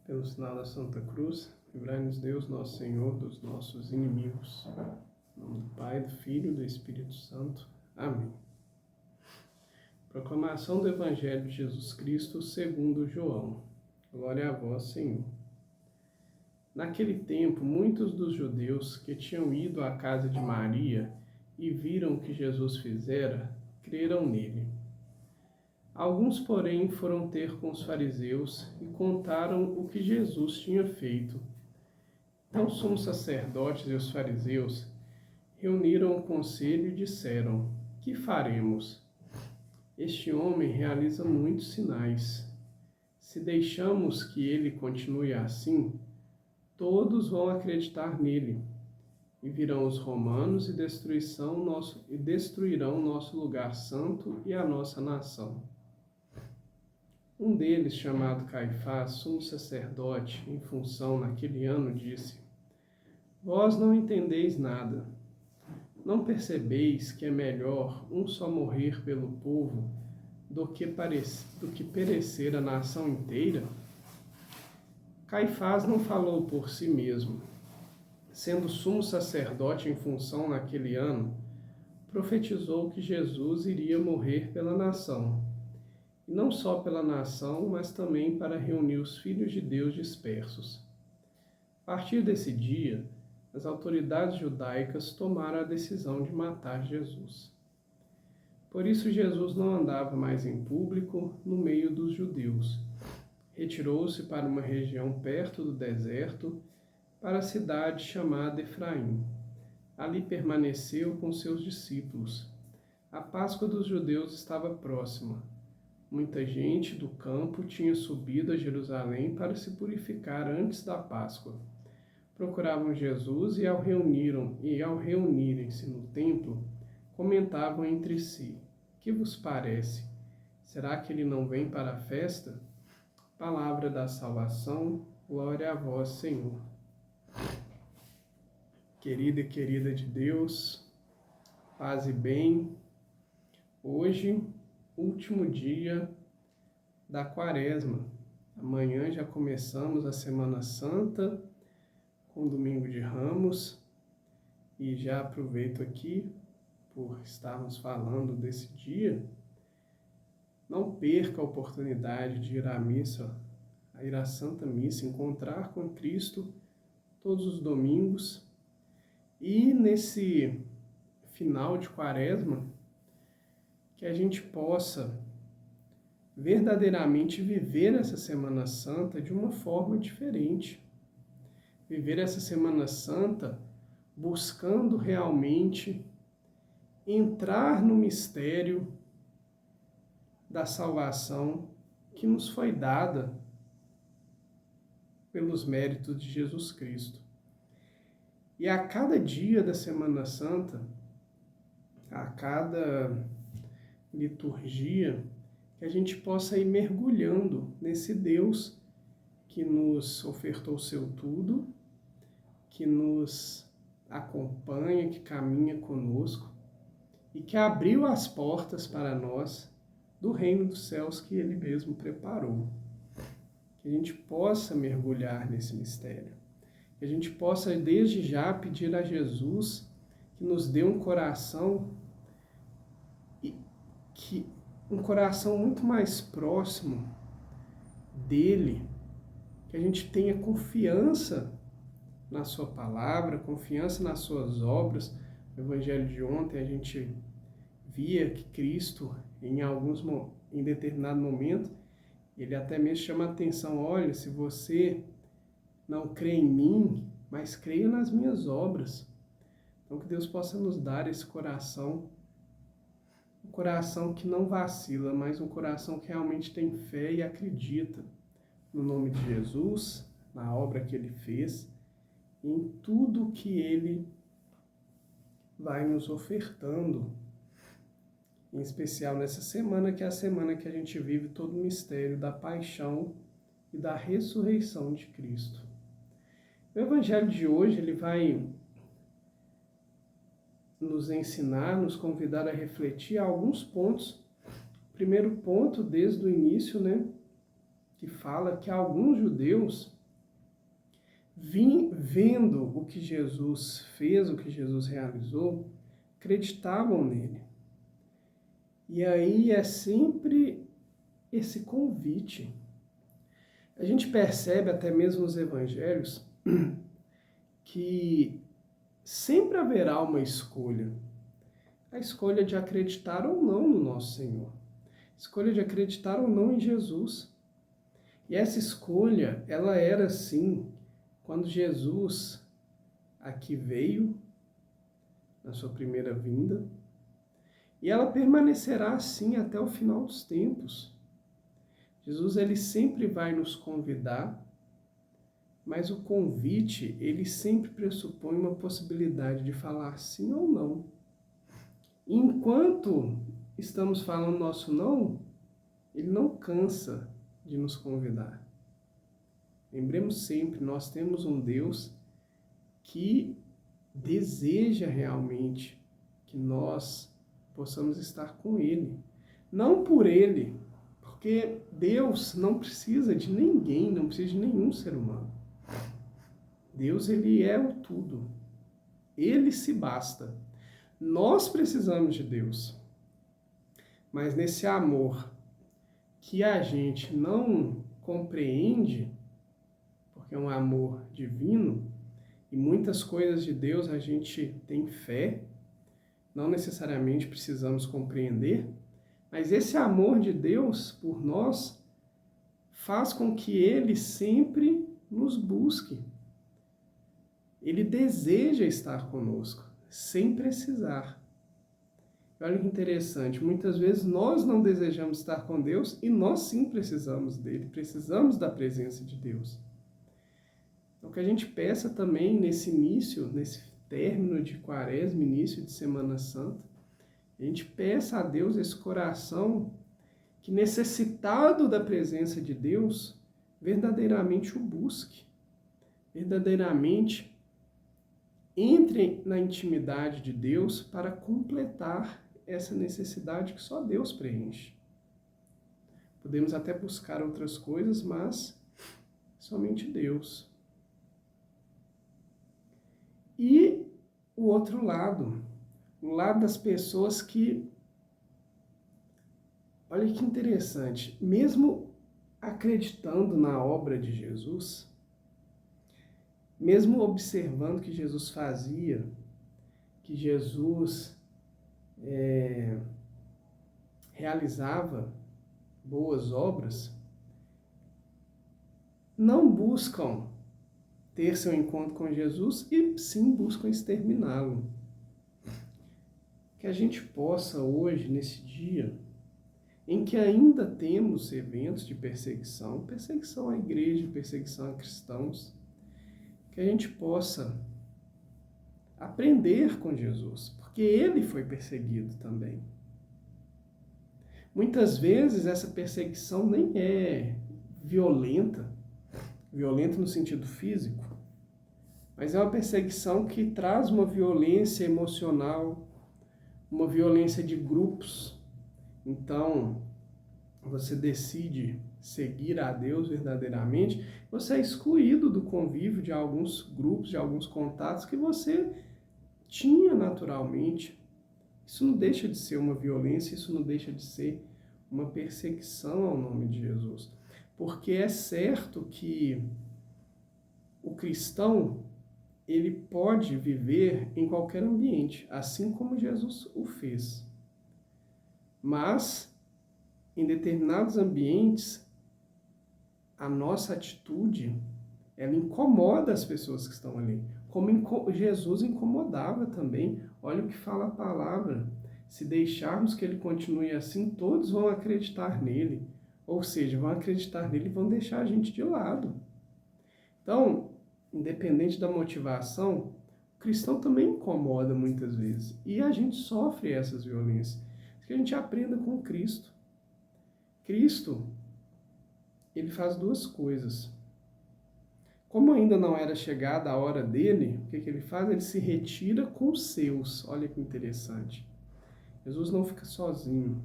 Pelo sinal da Santa Cruz, livrai-nos Deus, nosso Senhor, dos nossos inimigos. Em nome do Pai, do Filho e do Espírito Santo. Amém. Proclamação do Evangelho de Jesus Cristo segundo João. Glória a vós, Senhor. Naquele tempo, muitos dos judeus que tinham ido à casa de Maria e viram o que Jesus fizera, creram nele. Alguns, porém, foram ter com os fariseus e contaram o que Jesus tinha feito. Então, os sumos sacerdotes e os fariseus reuniram o conselho e disseram: que faremos? Este homem realiza muitos sinais. Se deixamos que ele continue assim, todos vão acreditar nele. E virão os romanos e destruirão nosso lugar santo e a nossa nação. Um deles, chamado Caifás, sumo sacerdote em função naquele ano, disse: vós não entendeis nada. Não percebeis que é melhor um só morrer pelo povo do que perecer a nação inteira? Caifás não falou por si mesmo. Sendo sumo sacerdote em função naquele ano, profetizou que Jesus iria morrer pela nação. E não só pela nação, mas também para reunir os filhos de Deus dispersos. A partir desse dia, as autoridades judaicas tomaram a decisão de matar Jesus. Por isso, Jesus não andava mais em público no meio dos judeus. Retirou-se para uma região perto do deserto, para a cidade chamada Efraim. Ali permaneceu com seus discípulos. A Páscoa dos judeus estava próxima. Muita gente do campo tinha subido a Jerusalém para se purificar antes da Páscoa. Procuravam Jesus e ao reunirem-se no templo, comentavam entre si: que vos parece? Será que ele não vem para a festa? Palavra da salvação, glória a vós, Senhor. Querida e querida de Deus, paz e bem. Hoje, último dia da Quaresma. Amanhã já começamos a Semana Santa com o Domingo de Ramos e já aproveito aqui por estarmos falando desse dia. Não perca a oportunidade de ir à missa, a ir à Santa Missa, encontrar com Cristo todos os domingos. E nesse final de Quaresma, que a gente possa verdadeiramente viver essa Semana Santa de uma forma diferente. Viver essa Semana Santa buscando realmente entrar no mistério da salvação que nos foi dada pelos méritos de Jesus Cristo. E a cada dia da Semana Santa, a cada liturgia, que a gente possa ir mergulhando nesse Deus que nos ofertou o seu tudo, que nos acompanha, que caminha conosco e que abriu as portas para nós do reino dos céus que Ele mesmo preparou. Que a gente possa mergulhar nesse mistério. Que a gente possa, desde já, pedir a Jesus que nos dê um coração um coração muito mais próximo dele, que a gente tenha confiança na sua palavra, confiança nas suas obras. No Evangelho de ontem a gente via que Cristo, em determinado momento, ele até mesmo chama a atenção: olha, se você não crê em mim, mas creia nas minhas obras. Então que Deus possa nos dar esse coração, um coração que não vacila, mas um coração que realmente tem fé e acredita no nome de Jesus, na obra que Ele fez, em tudo que Ele vai nos ofertando, em especial nessa semana, que é a semana que a gente vive todo o mistério da paixão e da ressurreição de Cristo. O Evangelho de hoje, ele vai nos ensinar, nos convidar a refletir alguns pontos. Primeiro ponto, desde o início, que fala que alguns judeus vendo o que Jesus fez, o que Jesus realizou, acreditavam nele. E aí é sempre esse convite. A gente percebe até mesmo nos evangelhos que sempre haverá uma escolha. A escolha de acreditar ou não no nosso Senhor. A escolha de acreditar ou não em Jesus. E essa escolha, ela era assim, quando Jesus aqui veio, na sua primeira vinda, e ela permanecerá assim até o final dos tempos. Jesus, ele sempre vai nos convidar, mas o convite, ele sempre pressupõe uma possibilidade de falar sim ou não. Enquanto estamos falando nosso não, ele não cansa de nos convidar. Lembremos sempre, nós temos um Deus que deseja realmente que nós possamos estar com Ele. Não por Ele, porque Deus não precisa de ninguém, não precisa de nenhum ser humano. Deus, ele é o tudo. Ele se basta. Nós precisamos de Deus. Mas nesse amor que a gente não compreende, porque é um amor divino, e muitas coisas de Deus a gente tem fé, não necessariamente precisamos compreender, mas esse amor de Deus por nós faz com que Ele sempre nos busque. Ele deseja estar conosco, sem precisar. Olha que interessante, muitas vezes nós não desejamos estar com Deus e nós sim precisamos dele, precisamos da presença de Deus. Então, que a gente peça também nesse início, nesse término de Quaresma, início de Semana Santa, a gente peça a Deus esse coração que, necessitado da presença de Deus, verdadeiramente o busque, verdadeiramente entre na intimidade de Deus para completar essa necessidade que só Deus preenche. Podemos até buscar outras coisas, mas somente Deus. E o outro lado, o lado das pessoas que, olha que interessante, mesmo acreditando na obra de Jesus, mesmo observando que Jesus fazia, que Jesus realizava boas obras, não buscam ter seu encontro com Jesus e sim buscam exterminá-lo. Que a gente possa hoje, nesse dia, em que ainda temos eventos de perseguição, perseguição à igreja, perseguição a cristãos, que a gente possa aprender com Jesus, porque ele foi perseguido também. Muitas vezes essa perseguição nem é violenta no sentido físico, mas é uma perseguição que traz uma violência emocional, uma violência de grupos. Então, você decide seguir a Deus verdadeiramente, você é excluído do convívio de alguns grupos, de alguns contatos que você tinha naturalmente. Isso não deixa de ser uma violência, isso não deixa de ser uma perseguição ao nome de Jesus. Porque é certo que o cristão, ele pode viver em qualquer ambiente, assim como Jesus o fez. Mas, em determinados ambientes, a nossa atitude, ela incomoda as pessoas que estão ali. Como Jesus incomodava também. Olha o que fala a palavra. Se deixarmos que ele continue assim, todos vão acreditar nele. Ou seja, vão acreditar nele e vão deixar a gente de lado. Então, independente da motivação, o cristão também incomoda muitas vezes. E a gente sofre essas violências. Que a gente aprenda com Cristo. Cristo, ele faz duas coisas. Como ainda não era chegada a hora dele, o que ele faz? Ele se retira com os seus. Olha que interessante. Jesus não fica sozinho.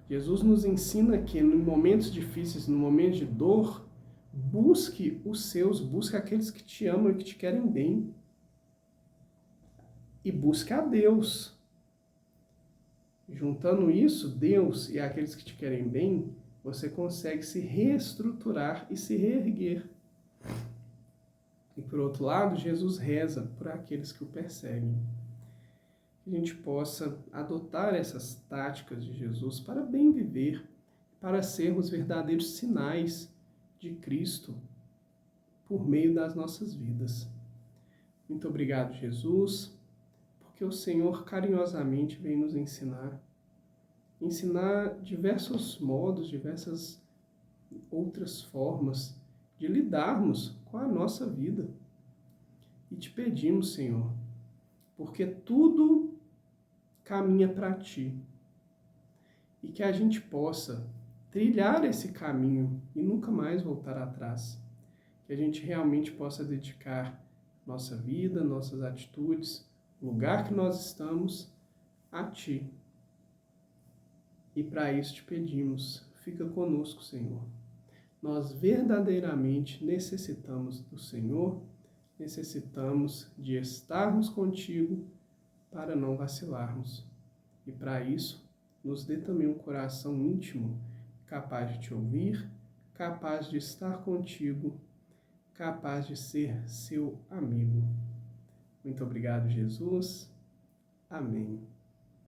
Jesus nos ensina que, em momentos difíceis, no momento de dor, Busque os seus, busque aqueles que te amam e que te querem bem. E busque a Deus. Juntando isso, Deus e aqueles que te querem bem, você consegue se reestruturar e se reerguer. E por outro lado, Jesus reza por aqueles que o perseguem. Que a gente possa adotar essas táticas de Jesus para bem viver, para sermos verdadeiros sinais de Cristo por meio das nossas vidas. Muito obrigado, Jesus, porque o Senhor carinhosamente vem nos ensinar diversos modos, diversas outras formas de lidarmos com a nossa vida. E te pedimos, Senhor, porque tudo caminha para Ti, e que a gente possa trilhar esse caminho e nunca mais voltar atrás. Que a gente realmente possa dedicar nossa vida, nossas atitudes, o lugar que nós estamos, a Ti. E para isso te pedimos, fica conosco, Senhor. Nós verdadeiramente necessitamos do Senhor, necessitamos de estarmos contigo para não vacilarmos. E para isso, nos dê também um coração íntimo, capaz de te ouvir, capaz de estar contigo, capaz de ser seu amigo. Muito obrigado, Jesus. Amém.